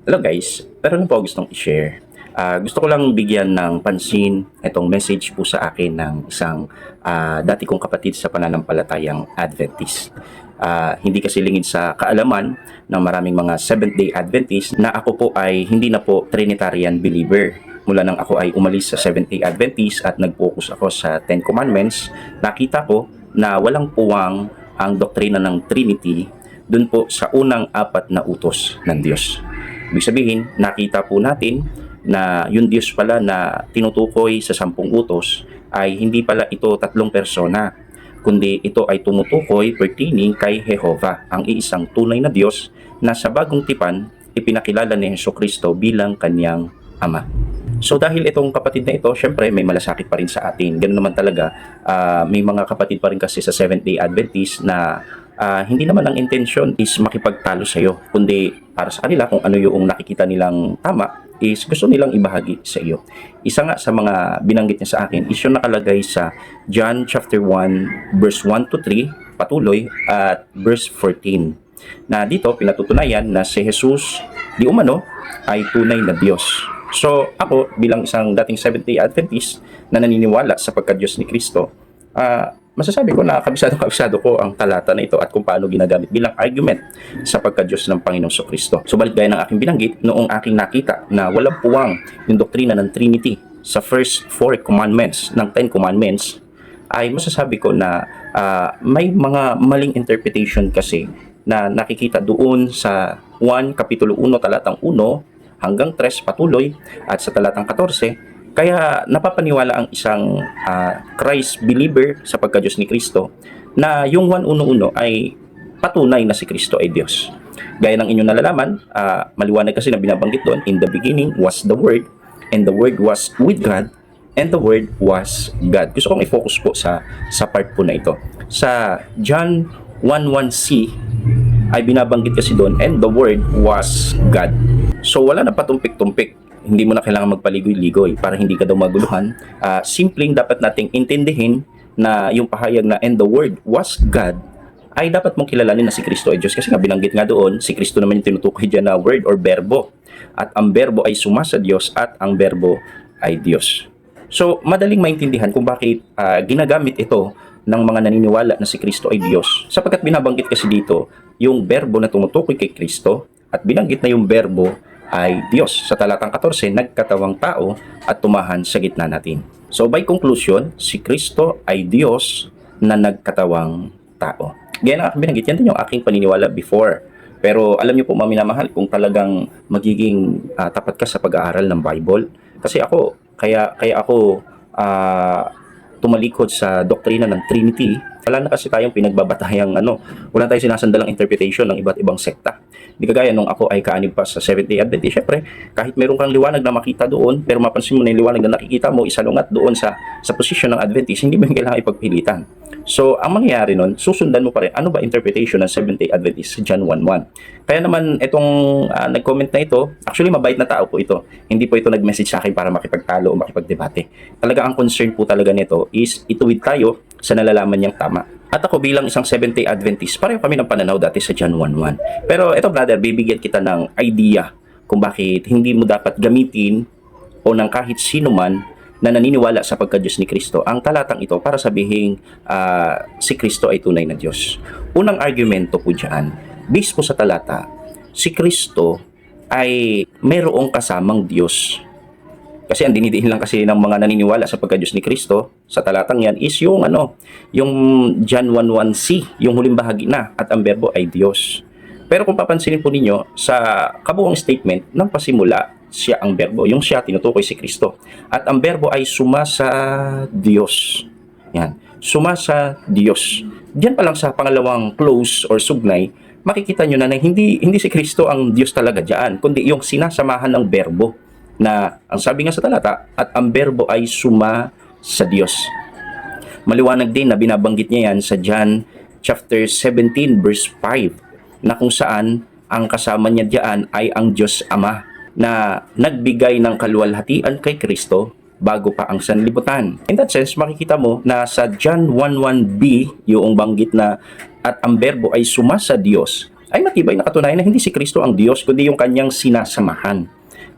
Hello guys, meron po ako gustong i-share. Gusto ko lang bigyan ng pansin itong message po sa akin ng isang dati kong kapatid sa pananampalatayang Adventist. Hindi kasi lingid sa kaalaman ng maraming mga Seventh-day Adventist na ako po ay hindi na po Trinitarian believer. Mula nang ako ay umalis sa Seventh-day Adventist at nag-focus ako sa Ten Commandments, nakita ko na walang puwang ang doktrina ng Trinity dun po sa unang apat na utos ng Diyos. Ibig sabihin, nakita po natin na yung Diyos pala na tinutukoy sa 10 utos ay hindi pala ito tatlong persona, kundi ito ay tumutukoy pertaining kay Jehovah, ang iisang tunay na Diyos na sa bagong tipan ipinakilala ni Jesucristo bilang kanyang Ama. So dahil itong kapatid na ito, syempre may malasakit pa rin sa atin. Ganun naman talaga, may mga kapatid pa rin kasi sa Seventh-day Adventist na hindi naman ang intensyon is makipagtalo sa iyo, kundi para sa kanila kung ano yung nakikita nilang tama is gusto nilang ibahagi sa iyo. Isa nga sa mga binanggit niya sa akin is yung nakalagay sa John chapter 1 verse 1 to 3 patuloy at verse 14. Na dito pinatutunayan na si Jesus di umano ay tunay na Diyos. So ako bilang isang dating Seventh-day Adventist na naniniwala sa pagka-Diyos ni Kristo, masasabi ko na kabisado ko ang talata na ito at kung paano ginagamit bilang argument sa pagka-Diyos ng Panginoong Kristo. Subalit gaya ng aking binanggit, noong aking nakita na walang puwang yung doktrina ng Trinity sa first 4 commandments ng 10 commandments, ay masasabi ko na may mga maling interpretation kasi na nakikita doon sa 1 Kapitulo 1 talatang 1 hanggang 3 patuloy at sa talatang 14. Kaya napapaniwala ang isang Christ believer sa pagka-Diyos ni Kristo na yung 1:1 ay patunay na si Kristo ay Diyos. Gaya ng inyong nalalaman, maliwanag kasi na binabanggit doon, in the beginning was the Word, and the Word was with God, and the Word was God. Gusto kong i-focus po sa part po na ito. Sa John 1:1c ay binabanggit kasi doon, and the Word was God. So wala na patumpik-tumpik. Hindi mo na kailangan magpaligoy-ligoy para hindi ka daw maguluhan. Simpleng dapat nating intindihin na yung pahayag na and the Word was God ay dapat mong kilalanin na si Kristo ay Diyos. Kasi nga binanggit nga doon, si Kristo naman yung tinutukoy dyan na word or berbo. At ang berbo ay suma sa Diyos at ang berbo ay Diyos. So madaling maintindihan kung bakit ginagamit ito ng mga naniniwala na si Kristo ay Diyos. Sapagkat binabanggit kasi dito yung berbo na tumutukoy kay Kristo at binanggit na yung berbo ay Diyos. Sa talatang 14, nagkatawang tao at tumahan sa gitna natin. So by conclusion, si Kristo ay Diyos na nagkatawang tao. Gaya na binanggit, yan din yung aking paniniwala before. Pero alam niyo po mga minamahal, kung talagang magiging tapat ka sa pag-aaral ng Bible, kasi ako, kaya ako tumalikod sa doktrina ng Trinity, wala na kasi tayong pinagbabatahang wala tayong sinasandalang interpretation ng iba't ibang sekta. Hindi kagaya nung ako ay kaanib pa sa Seventh-day Adventist. Syempre, kahit meron kang liwanag na makita doon, pero mapansin mo na yung liwanag na nakikita mo, isalungat doon sa posisyon ng Adventist, hindi mo yung kailangan ipagpilitan. So, ang mangyayari nun, susundan mo pa rin, ano ba interpretation ng Seventh-day Adventist? John 1:1. Kaya naman, itong nag-comment na ito, actually mabait na tao po ito. Hindi po ito nag-message sa akin para makipagtalo o makipagdebate. Talaga ang concern po talaga nito is ituwid tayo sa nalalaman niyang tama. At ako bilang isang Seventh-day Adventist, pareho kami ng pananaw dati sa John 1:1. Pero ito brother, bibigyan kita ng idea kung bakit hindi mo dapat gamitin o ng kahit sino man na naniniwala sa pagka-Diyos ni Kristo ang talatang ito para sabihin si Kristo ay tunay na Diyos. Unang argumento po dyan, based po sa talata, si Kristo ay mayroong kasamang Diyos. Kasi ang dinidiin lang kasi ng mga naniniwala sa pagka-Diyos ni Kristo sa talatang yan is yung yung John 1:1c, yung huling bahagi na at ang berbo ay Diyos. Pero kung papansinin po ninyo sa kabuuang statement ng pasimula, siya ang berbo, yung siya tinutukoy si Kristo. At ang berbo ay suma sa Diyos. Yan, suma sa Diyos. Diyan pa lang sa pangalawang clause or sugnay, makikita nyo na hindi si Kristo ang Diyos talaga diyan, kundi yung sinasamahan ng berbo. Na ang sabi nga sa talata, at ang berbo ay suma sa Diyos. Maliwanag din na binabanggit niya yan sa John chapter 17 verse 5 na kung saan ang kasama niya diyan ay ang Diyos Ama na nagbigay ng kaluwalhatian kay Kristo bago pa ang sanlibutan. In that sense, makikita mo na sa John 1:1b yung banggit na at ang berbo ay suma sa Diyos ay matibay na katunayan na hindi si Kristo ang Diyos, kundi yung kanyang sinasamahan.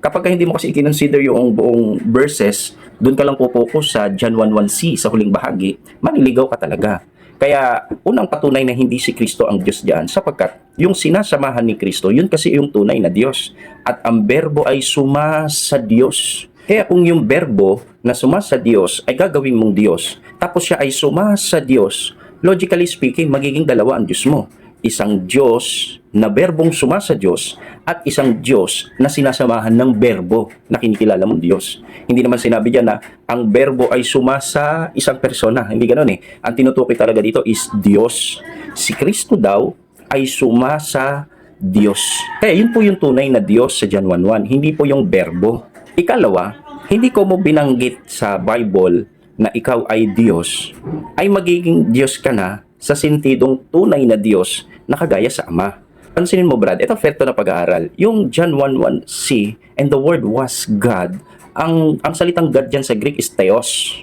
Kapag hindi mo kasi i-consider yung buong verses, doon ka lang po-focus sa John 1:1c sa huling bahagi, maniligaw ka talaga. Kaya unang patunay na hindi si Kristo ang Diyos diyan sapagkat yung sinasamahan ni Kristo, yun kasi yung tunay na Diyos. At ang berbo ay suma sa Diyos. Kaya kung yung berbo na suma sa Diyos ay gagawin mong Diyos, tapos siya ay suma sa Diyos, logically speaking, magiging dalawa ang Diyos mo. Isang Diyos na berbong suma sa Diyos at isang Diyos na sinasamahan ng berbo na kinikilala mong Diyos. Hindi naman sinabi diyan na ang berbo ay suma sa isang persona. Hindi ganoon eh. Ang tinutukoy talaga dito is Diyos. Si Kristo daw ay suma sa Diyos. Kaya yun po yung tunay na Diyos sa John 1:1. Hindi po yung berbo. Ikalawa, hindi ko mo binanggit sa Bible na ikaw ay Diyos, ay magiging Diyos ka na sa sentidong tunay na Diyos na kagaya sa Ama. Pansinin mo Brad, ito fair to na pag-aaral. Yung John 1:1c, and the Word was God, ang salitang God dyan sa Greek is Theos.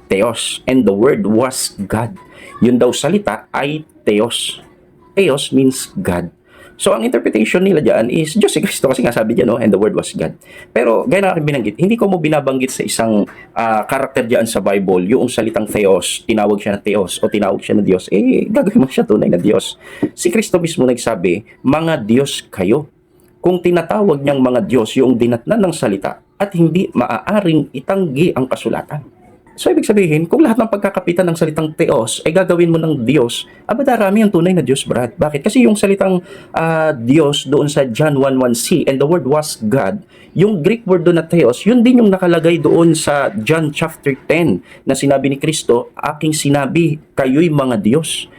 Theos, and the Word was God. Yun daw salita ay Theos. Theos means God. So, ang interpretation nila dyan is Diyos si Kristo kasi nga sabi dyan, no? And the Word was God. Pero, gaya na aking binanggit, hindi ko mo binabanggit sa isang karakter dyan sa Bible, yung salitang Theos, tinawag siya na Theos o tinawag siya na Diyos, gagawin mo siya tunay na Diyos. Si Kristo mismo nagsabi, mga Diyos kayo. Kung tinatawag niyang mga Diyos yung dinatnan ng salita at hindi maaaring itanggi ang kasulatan. So, ibig sabihin, kung lahat ng pagkakapitan ng salitang Theos ay gagawin mo ng Diyos, darami ang tunay na Diyos, Brad. Bakit? Kasi yung salitang Diyos doon sa John 1:1c, and the Word was God, yung Greek word doon na Theos, yun din yung nakalagay doon sa John chapter 10 na sinabi ni Kristo, aking sinabi, kayo'y mga Diyos.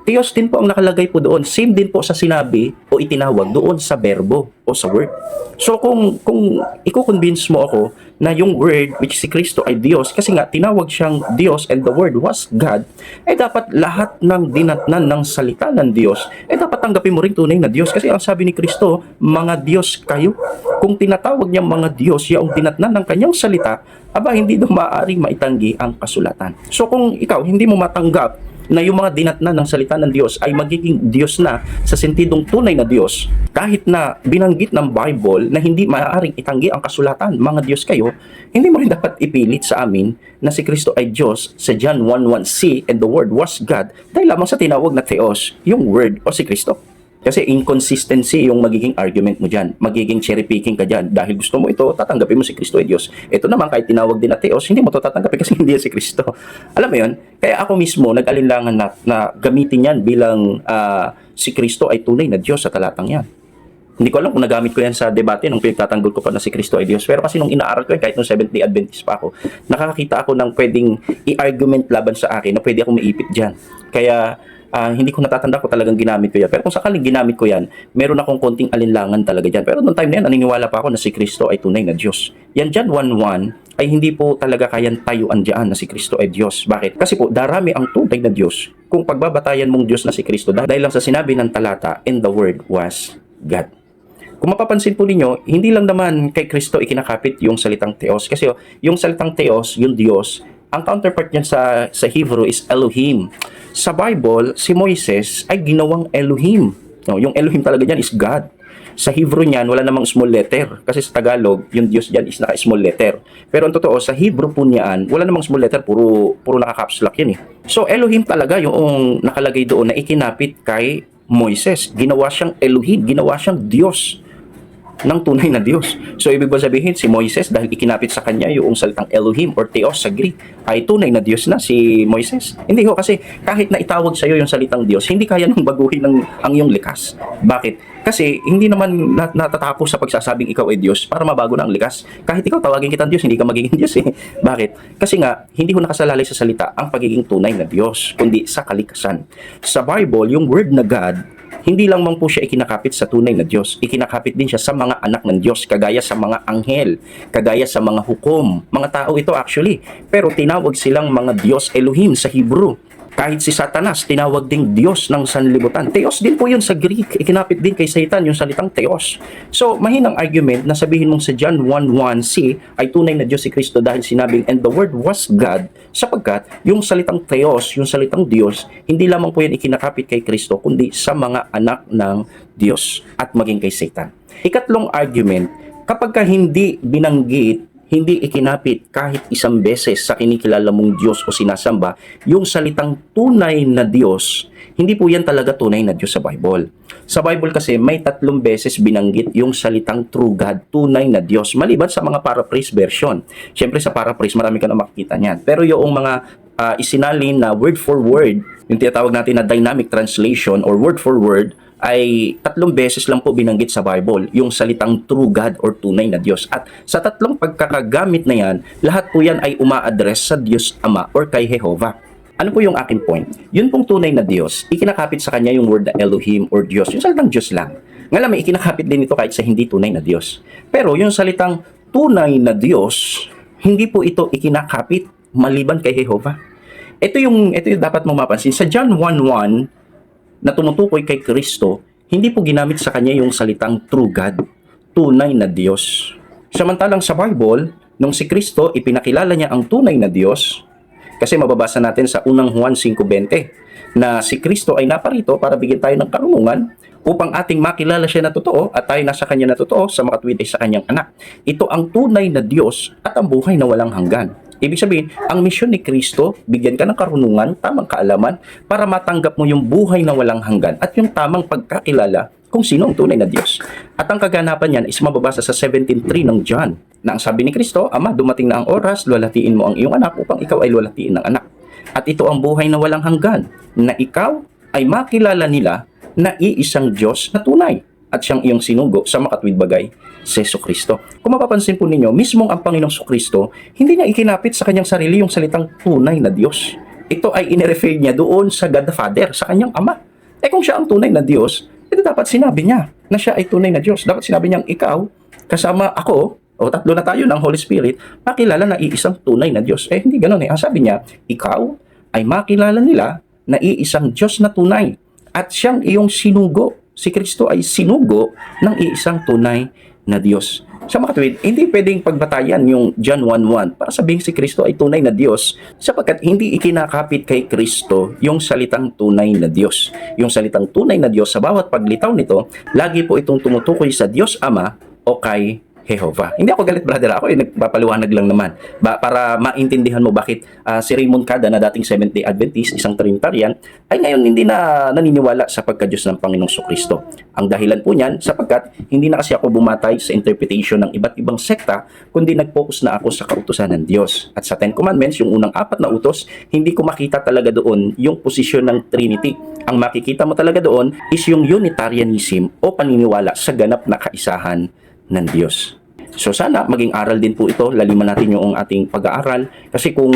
Theos din po ang nakalagay po doon. Same din po sa sinabi o itinawag doon sa verbo o sa word. So kung i-convince mo ako na yung word which si Kristo ay Diyos kasi nga tinawag siyang Diyos and the word was God, dapat lahat ng dinatnan ng salita ng Diyos, dapat tanggapin mo rin tunay na Diyos kasi ang sabi ni Kristo, mga Diyos kayo. Kung tinatawag niyang mga Diyos yung dinatnan ng kanyang salita, hindi daw maaaring maitanggi ang kasulatan. So kung ikaw hindi mo matanggap na yung mga dinatnan ng salita ng Diyos ay magiging Diyos na sa sentidong tunay na Diyos, kahit na binanggit ng Bible na hindi maaaring itanggi ang kasulatan, mga Diyos kayo, hindi mo rin dapat ipilit sa amin na si Kristo ay Diyos sa John 1:1c and the Word was God dahil lamang sa tinawag na Theos, yung Word o si Kristo. Kasi inconsistency yung magiging argument mo dyan. Magiging cherry picking ka dyan. Dahil gusto mo ito, tatanggapin mo si Kristo ay Diyos. Ito naman, kahit tinawag din na Theos, hindi mo ito tatanggapin kasi hindi yan si Kristo. Alam mo yun? Kaya ako mismo, nag-alinlangan na gamitin yan bilang si Kristo ay tunay na Diyos sa talatang yan. Hindi ko alam kung nagamit ko yan sa debate nung pinagtatanggol ko pa na si Kristo ay Diyos. Pero kasi nung inaaral ko yan, kahit nung Seventh-day Adventist pa ako, nakakakita ako ng pwedeng i-argument laban sa akin na pwede akong maipit dyan. Kaya hindi ko natatanda ko talagang ginamit ko yan. Pero kung sakaling ginamit ko yan, meron akong konting alinlangan talaga dyan. Pero noong time na yan, naniniwala pa ako na si Kristo ay tunay na Diyos. Yan dyan 1:1 ay hindi po talaga kayang tayuan dyan na si Kristo ay Diyos. Bakit? Kasi po, darami ang tunay na Diyos kung pagbabatayan mong Diyos na si Kristo dahil lang sa sinabi ng talata, and the Word was God. Kung mapapansin po ninyo, hindi lang naman kay Kristo ikinakapit yung salitang Theos. Kasi yung salitang Theos, yung Diyos, ang counterpart niyan sa Hebrew is Elohim. Sa Bible, si Moises ay ginawang Elohim. No, yung Elohim talaga diyan is God. Sa Hebrew niyan, wala namang small letter. Kasi sa Tagalog, yung Diyos diyan is naka-small letter. Pero ang totoo, sa Hebrew po niyan, wala namang small letter, puro naka-caps lock yun eh. So Elohim talaga yung nakalagay doon na ikinapit kay Moises. Ginawa siyang Elohim, ginawa siyang Diyos ng tunay na Diyos. So, ibig ba sabihin, si Moises, dahil ikinapit sa kanya yung salitang Elohim or Theos sa Greek, ay tunay na Diyos na si Moises? Hindi ho, kasi kahit na itawag sa iyo yung salitang Diyos, hindi kaya nang baguhin ang iyong likas. Bakit? Kasi hindi naman natatapos sa pagsasabing ikaw ay Diyos para mabago na ang likas. Kahit ikaw tawagin kitang Diyos, hindi ka magiging Diyos eh. Bakit? Kasi nga, hindi ho nakasalalay sa salita ang pagiging tunay na Diyos, kundi sa kalikasan. Sa Bible, yung word na God, hindi lang man po siya ikinakapit sa tunay na Diyos, ikinakapit din siya sa mga anak ng Diyos, kagaya sa mga anghel, kagaya sa mga hukom. Mga tao ito actually, pero tinawag silang mga Diyos Elohim sa Hebrew. Kahit si Satanas, tinawag ding Diyos ng sanlibutan. Theos din po yun sa Greek. Ikinapit din kay Satan yung salitang Theos. So, mahinang argument na sabihin mong sa John 1:1c ay tunay na Diyos si Kristo dahil sinabing, and the Word was God, sapagkat yung salitang Theos, yung salitang Diyos, hindi lamang po yan ikinakapit kay Kristo, kundi sa mga anak ng Diyos at maging kay Satan. Ikatlong argument, kapag ka hindi binanggit, hindi ikinapit kahit isang beses sa kinikilala mong Diyos o sinasamba, yung salitang tunay na Diyos, hindi po yan talaga tunay na Diyos sa Bible. Sa Bible kasi may 3 beses binanggit yung salitang true God, tunay na Diyos, maliban sa mga paraphrase version. Siyempre sa paraphrase marami ka na makikita niyan. Pero yung mga isinalin na word for word, yung tinatawag natin na dynamic translation or word for word, ay 3 beses lang po binanggit sa Bible yung salitang true God or tunay na Diyos. At sa 3 pagkakagamit na yan, lahat po yan ay uma-address sa Diyos Ama or kay Jehovah. Ano po yung aking point? Yun pong tunay na Diyos, ikinakapit sa kanya yung word na Elohim or Diyos, yung salitang Diyos lang. Nga lang, may ikinakapit din ito kahit sa hindi tunay na Diyos. Pero yung salitang tunay na Diyos, hindi po ito ikinakapit maliban kay Jehovah. Ito yung dapat mong mapansin. Sa John 1:1, na tumutukoy kay Kristo, hindi po ginamit sa kanya yung salitang true God, tunay na Diyos. Samantalang sa Bible, nung si Kristo, ipinakilala niya ang tunay na Diyos, kasi mababasa natin sa unang Juan 5:20, na si Kristo ay naparito para bigyan tayo ng karunungan upang ating makilala siya na totoo at tayo nasa kanya na totoo sa makatwid ay sa kanyang anak. Ito ang tunay na Diyos at ang buhay na walang hanggan. Ibig sabihin, ang misyon ni Kristo, bigyan ka ng karunungan, tamang kaalaman, para matanggap mo yung buhay na walang hanggan at yung tamang pagkakilala kung sino ang tunay na Diyos. At ang kaganapan niyan is mababasa sa 17:3 ng John, na ang sabi ni Kristo, Ama, dumating na ang oras, luwalhatiin mo ang iyong anak upang ikaw ay luwalhatiin ng anak. At ito ang buhay na walang hanggan, na ikaw ay makilala nila na iisang Diyos na tunay at siyang iyong sinugo sa makatwid bagay, si Jesucristo. Kung mapapansin po ninyo, mismong ang Panginoong Jesucristo, hindi niya ikinapit sa kanyang sarili yung salitang tunay na Diyos. Ito ay inirefer niya doon sa God the Father, sa kanyang Ama. Kung siya ang tunay na Diyos, ito dapat sinabi niya na siya ay tunay na Diyos. Dapat sinabi niyang ikaw, kasama ako, o 3 na tayo ng Holy Spirit, makilala na iisang tunay na Diyos. Hindi ganun eh. Ang sabi niya, ikaw ay makilala nila na iisang Diyos na tunay at siyang iyong sinugo. Si Kristo ay sinugo ng iisang tunay na Diyos. Sa makatwid, hindi pwedeng pagbatayan yung John 1:1 para sabihin si Kristo ay tunay na Diyos sapagkat hindi ikinakapit kay Kristo yung salitang tunay na Diyos. Yung salitang tunay na Diyos sa bawat paglitaw nito, lagi po itong tumutukoy sa Diyos Ama o kay Jehovah. Hindi ako galit, brother. Ako nagpapaliwanag lang naman. Para maintindihan mo bakit si Raymond Cada na dating Seventh-day Adventist, isang Trinitarian, ay ngayon hindi na naniniwala sa pagka-Diyos ng Panginoong Jesucristo. Ang dahilan po niyan, sapagkat hindi na kasi ako bumatay sa interpretation ng iba't ibang sekta, kundi nag-focus na ako sa kautusan ng Diyos. At sa 10 Commandments, yung unang 4 na utos, hindi ko makita talaga doon yung posisyon ng Trinity. Ang makikita mo talaga doon is yung Unitarianism o paniniwala sa ganap na kaisahan ng Diyos. So sana maging aral din po ito, laliman natin yung ating pag-aaral kasi kung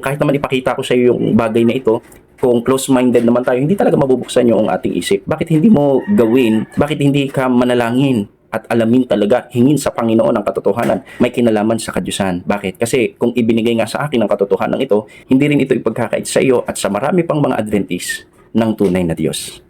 kahit naman ipakita ko sa iyo yung bagay na ito, kung close-minded naman tayo, hindi talaga mabubuksan yung ating isip. Bakit hindi mo gawin? Bakit hindi ka manalangin at alamin talaga, hingin sa Panginoon ang katotohanan? May kinalaman sa kadyusan. Bakit? Kasi kung ibinigay nga sa akin ang katotohanan ito, hindi rin ito ipagkakait sa iyo at sa marami pang mga Adventist ng tunay na Diyos.